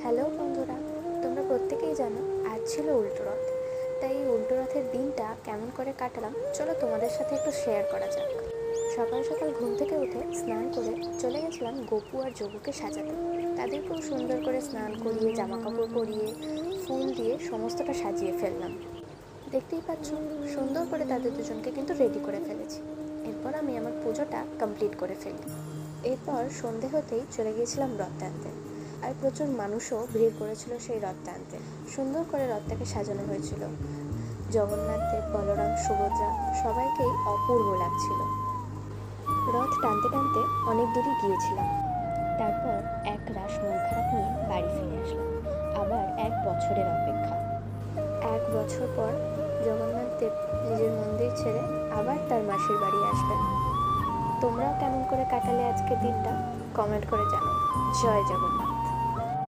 Hello বন্ধুরা, তোমরা প্রত্যেকেই জানো আজ ছিল উল্টো রথ। তাই এই উল্টো রথের দিনটা কেমন করে কাটালাম চলো তোমাদের সাথে একটু শেয়ার করা যাক। সকাল সকাল ঘুম থেকে উঠে স্নান করে চলে গেছিলাম গপু আর যোগুকে সাজাতে। তাদেরকেও সুন্দর করে স্নান করিয়ে জামা কাপড় পরিয়ে ফুল দিয়ে সমস্তটা সাজিয়ে ফেললাম। দেখতেই পাচ্ছ, সুন্দর করে তাদের দুজনকে কিন্তু রেডি করে ফেলেছি। এরপর আমি আমার পুজোটা কমপ্লিট করে ফেলি। এরপর সন্ধে হতেই চলে গিয়েছিলাম রথ টানতে। আর প্রচুর মানুষও ভিড় করেছিল সেই রথ টানতে। সুন্দর করে রথটাকে সাজানো হয়েছিল। জগন্নাথ দেব, বলরাম, সুভদ্রা সবাইকেই অপূর্ব লাগছিল। রথ টানতে টানতে অনেক দূরে গিয়েছিলাম। তারপর এক রাশ মন খারাপ নিয়ে বাড়ি ফিরে আসলাম। আবার 1 বছরের অপেক্ষা। 1 বছর পর জগন্নাথ দেব নিজের মন্দির ছেড়ে আবার তার মাসির বাড়ি আসবেন। তোমরাও কেমন করে কাটালে আজকের দিনটা কমেন্ট করে জানাও। জয় জগন্নাথ।